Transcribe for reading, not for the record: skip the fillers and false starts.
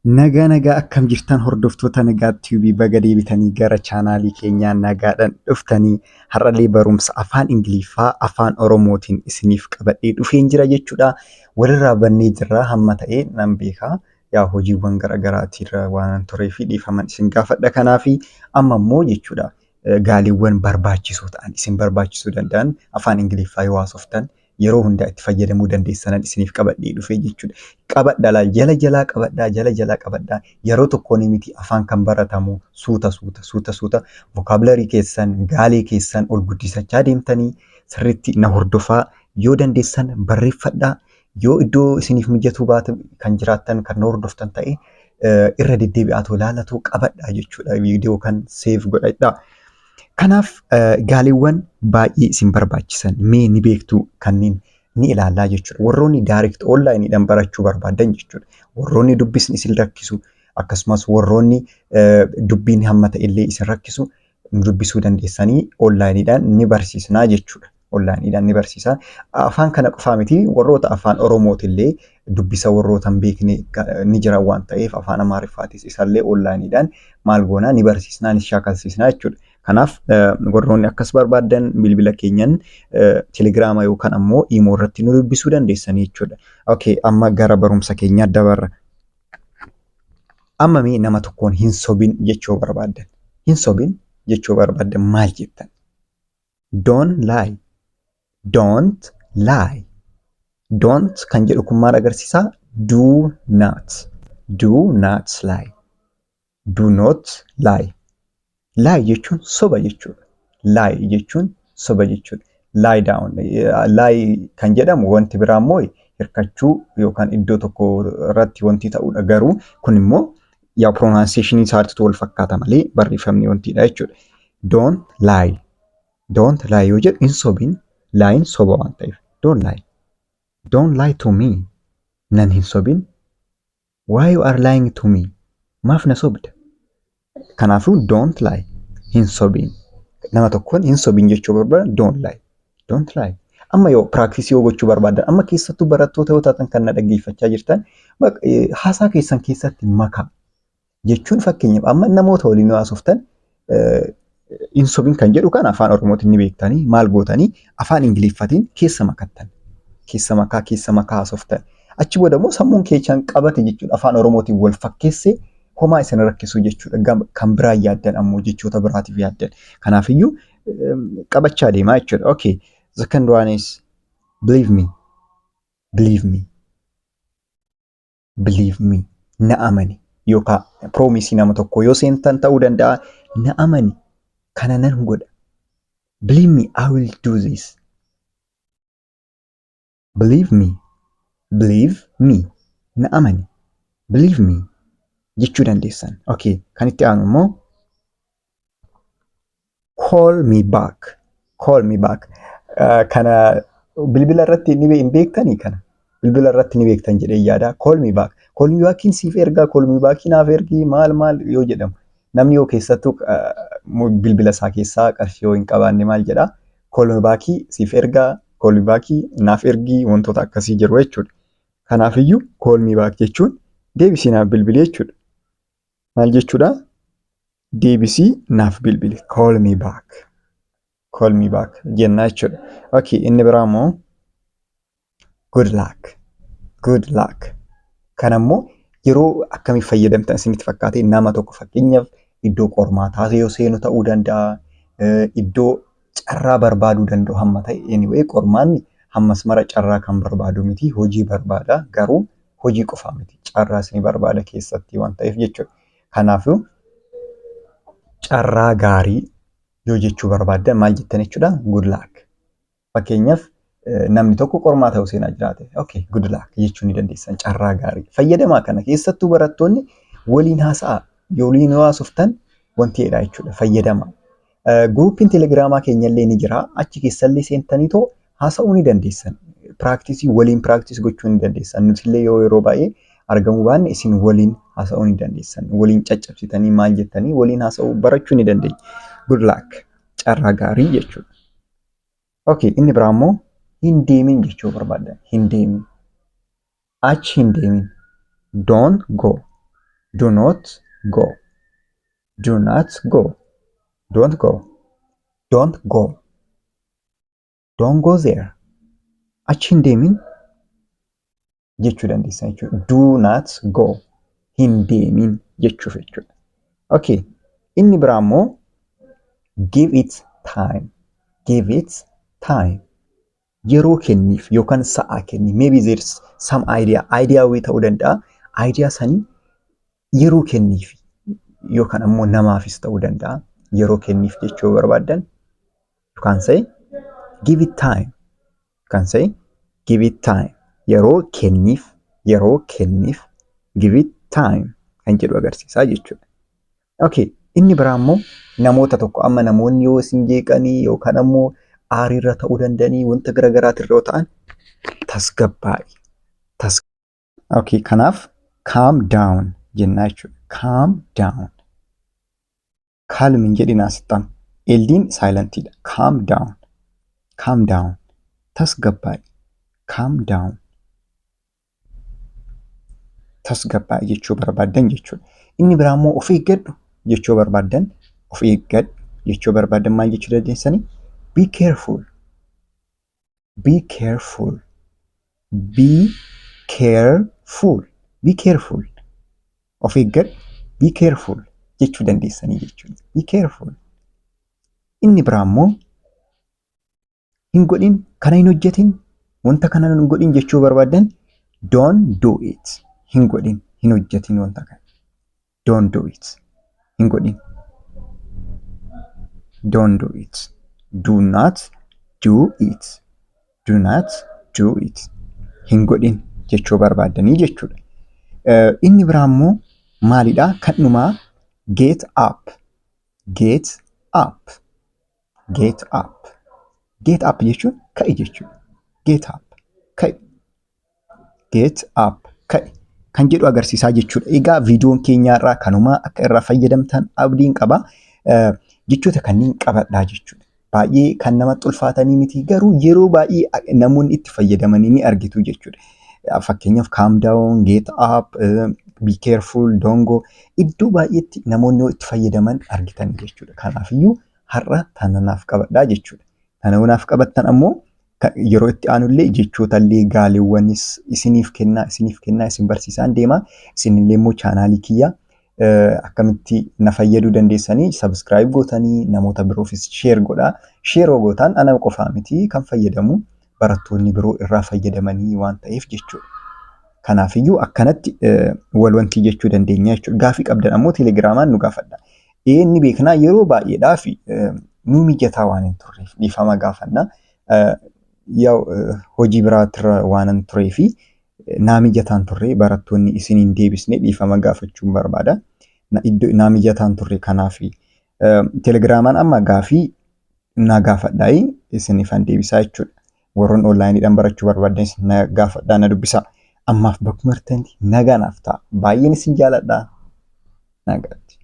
Nagaa akkam jirtan hordoftoota Nagaa TV baga deebitanii gara chaanaalii keenyaa nagaadhaan dhuftanii har'alee barumsa afaan Ingiliffaa afaan Oromootiin isiniif qabadhee dhufeen jira jechuudha. Walirraa bannee jirra hamma ta'e nan beeka. Yaa hojiiwwan garaagaraatirra waan tureef dhiifaman isin gaafadha. Kanaaf amma immoo jechuudha gaaliiwwan barbaachisoo ta'an isin barbaachisuu danda'an afaan Ingiliffaa yoo haasoftan yeroo hundaa itti fayyadamuu dandeessan isiniif qabadhee dhufee jechuudha. Qabadhaa jala jalaa qabadhaa yeroo tokkoon miti afaan kan baratamu suuta vocabulary keessan gaalee keessan ol guddisachaa deemtanii sirriitti na hordofaa yoo dandeessan barreeffadhaa yoo iddoo isiniif mijatu baate kan jiraattan kan na hordoftan ta'e irra deddeebi'aatoo ilaalatu qabadhaa jechuudha. Viidiyoo kan seef godhadhaa. Kanaaf gaaleewwan baay'ee isin barbaachisan mee ni beektu kanneen ni ilaallaa jechuudha. Warroonni direct onlineidhaan barachuu barbaadan jechuudha. Warroonni dubbisni isin rakkisu akkasumas warroonni dubbiin hamma ta'ellee isin rakkisu dubbisuu dandeessanii onlineidhaan ni barsiisnaa jechuudha. Onlineidhaan ni barsiisa. Afaan kana qofaa miti warroota afaan Oromootillee dubbisa warroota hin beekne ni jiran waan ta'eef afaan Amaariffaatis isallee onlineidhaan maal goonaa ni barsiisnaa ni shaakalsiisnaa jechuudha. Kanaaf warroonni akkas barbaadan bilbila keenyan telegiraama yookaan ammoo imoo irratti nu dubbisuu dandeessanii jechuudha. Okay, amma gara barumsa keenyaa dabarra. Amma mee nama tokkoon hin sobin jechuu barbaadan. Hin sobin jechuu barbaadan maal jettan? Don't lie. Don't lie. Don't kan jedhu kun maal agarsiisaa? Do not. Do not lie. Do not lie. Lie jechuun soba jechuudha. Lie jechuun soba jechuudha. Lie down. Lie kan jedhamu wanti biraa immoo hirkachuu yookaan iddoo tokko irratti wanti ta'udha. Garuu kun immoo yaa pronunciation isaatti wal fakkaata malee barreeffamni wantidha jechuudha. Don't lie. Don't lie yoo jedhu hin sobin. Lying soba waan ta'eef. Don't lie. Don't lie to me. Nan hin sobin. Why you are lying to me? Maaf na sobda? Kanaafuu don't lie. Hin sobin. Nama tokkoon hin sobin jechuu barbaadan don't lie. Don't lie. Amma yoo practice yoo gochuu barbaadan amma keessattuu barattoota yoo taatan kan na dhaggeeffachaa jirtan haasaa keessan keessatti makaa jechuun fakkeenyaaf amma namoota waliin haasoftan hin sobin kan jedhu kan afaan Oromootiin ni beektanii maal gootanii afaan Ingiliffaatiin keessa makattan. Keessa makaa haasoftan. Achi booda immoo sammuun keessan qabate jechuudha afaan Oromootiin wal fakkeessee homaa isin rakkisu jechuudha. Kan biraa yaaddan ammoo jechoota biraatiif yaaddan. Kanaafiyyuu qabachaa deemaa jechuudha. Okay, the second one is believe me. Believe me. Believe me. Na amani. Yookaan promise nama tokko yoo seentan ta'uu danda'a. Na amani. Kana nan godha. Believe me, I will do this. Believe me. Believe me. Na amani. Believe me. Jechuu dandeessan. Okay, kan itti aanu immoo call me back. Call me back. Kana bilbila irratti ni beektanii kana. Bilbila irratti ni beektan jedhee yaada. Call me back. Call me backiin siif ergaa. Call me backiin naaf ergii maal yoo jedhamu. Namni yoo keessattuu bilbila isaa keessaa qarshii yoo hin qabaanne maal jedhaa? Call me backii siif ergaa. Call me backii naaf ergii wantoota akkasii jiru jechuudha. Kanaafiyyuu call me back jechuun deebisii naaf bilbili jechuudha. Maal jechuudha? Deebisii naaf bilbili. Call me back. Call me back jennaa jechuudha. Okay, inni biraa immoo good luck. Good luck. Kan ammoo yeroo akkamii fayyadamtan isinitti fakkaate nama tokko fakkeenyaaf iddoo qormaataa yoo seenu ta'uu danda'a. Iddoo carraa barbaaduu danda'u hamma ta'e anyway qormaanni hammas mara carraa kan barbaadu miti hojii barbaada garuu hojii qofaa miti carraa isin barbaada keessatti waan ta'eef jechuudha. Kanaafuu carraa gaarii yoo jechuu barbaadan maal jettan jechuudha? Good luck. Fakkeenyaaf namni tokko qormaata yoo seenaa jiraate okay good luck jechuu ni dandeessan carraa gaarii. Fayyadamaa kana keessattuu barattoonni waliin haasa'a waliin haasoftan wanti jedha jechuudha. Fayyadamaa. Groupiin telegiraamaa keenyallee ni jira. Achi keessallee seentanii too haasa'uu ni dandeessan. Practice waliin practice gochuu ni dandeessan. Nutillee yeroo baay'ee argamuu baanne isin waliin haasa'uu ni dandeessan. Waliin caccabsitanii maal jettanii waliin haasa'uu barachuu ni dandeenya. Good luck. Carraa gaarii jechuudha. Okay, inni biraa immoo hin deemin jechuu barbaadan. Hin deemin. Achi hin deemin. Don't go. Do not go. Do not go. Don't go. Don't go. Don't go there. Achi hin deemin jechuu dandeessan jechuudha. Do not go. Hin deemin jechuuf jechuudha. Okay. Inni biraa immoo give it time. Give it time. Yeroo kenniif yookaan sa'a kenni. Maybe there's some idea. Idea wayii ta'uu danda'a. Idea sanii yeroo kenniif yookaan ammoo namaafis ta'uu danda'a. Yeroo kenniif jechuu barbaadan. You can say give it time. You can say give it time. Yeroo kenniif give it time kan jedhu agarsiisaa jechuudha. Okay. Inni biraa immoo namoota tokko amma namoonni yoo isin jeeqanii yookaan ammoo aariirra ta'uu danda'anii wanta garaagaraatirra yoo ta'an tasgabbaa'i. Okay, kanaaf calm down jennaa jechuudha. Calm down. Calm hin jedhin asittaan. Eldiin saayilantidha. Calm down. Calm down. Tasgabbaa'i. Calm down. Tasgabbaa'i jechuu barbaadan jechuudha. Inni biraa immoo of eeggadhu jechuu barbaadan of eeggadhu jechuu barbaadan maal jechuu dandeessanii? Be careful. Be careful. Be careful. Be careful. Of eeggadhu. Be careful jechuu dandeessanii jechuudha. Be careful. Inni biraa immoo hin godhin kana hin hojjetin wanta kana hin godhin jechuu barbaadan don't do it. Hin godhin hin hojjetin wanta kana. Don't do it. Hin godhin. Don't do it. Do not do it. Do not do it. Hin godhin jechuu barbaadanii jechuudha. Inni biraa immoo maalidhaa? Kadhumaa get up. Get up. Get up. Get up jechuun ka'i jechuudha. Get up. Ka'i. Get up. Ka'i. Kan jedhu agarsiisaa jechuudha. Egaa viidiyoon keenyaarraa kanumaa akka irraa fayyadamtan abdiin qaba. Jechoota kanneen qabadhaa jechuudha. Baay'ee kan namatti ulfaatanii miti garuu yeroo baay'ee namoonni itti fayyadamanii ni argitu jechuudha. Fakkeenyaaf calm down, get up, be careful, don't go. Iddoo baay'eetti namoonni itti fayyadaman argitan jechuudha. Kanaafiyyuu har'a tana naaf qabadhaa jechuudha. Tana naaf qabattan ammoo yeroo itti aanullee jechoota illee gaaleewwanis isiniif kennaa isin barsiisaan deema. Isinillee immoo chaanaalii kiyya akkamitti na fayyaduu dandeessanii subscribe gootanii namoota biroofis share godhaa. Share gootaan ana qofaa miti kan fayyadamu barattoonni biroo irraa fayyadamanii waan ta'eef jechuudha. Kanaafiyyuu akkanatti wal wanti jechuu dandeenya jechuudha. Gaafii qabdan ammoo teelegiraamaan nu gaafadha. Inni beeknaa yeroo baay'eedhaaf nu mijataa waan hin turreef dhiifama gaafanna. Hojii biraatirra waan hin turreefi naa mijataan turre barattoonni isiniin deebisne dhiifama gaafachuun barbaada. Naa mijataan turre kanaaf teelegiraamaan amma gaafii na gaafadhaa isiniifan deebisaa jechuudha. Warroon onlaayiniidhaan barachuu barbaadan na gaafadhaa na dubbisaa. Ammaaf bakkuma jirtanitti nagaa naaf ta'a. Baay'een isin jaaladha. Nagaatti.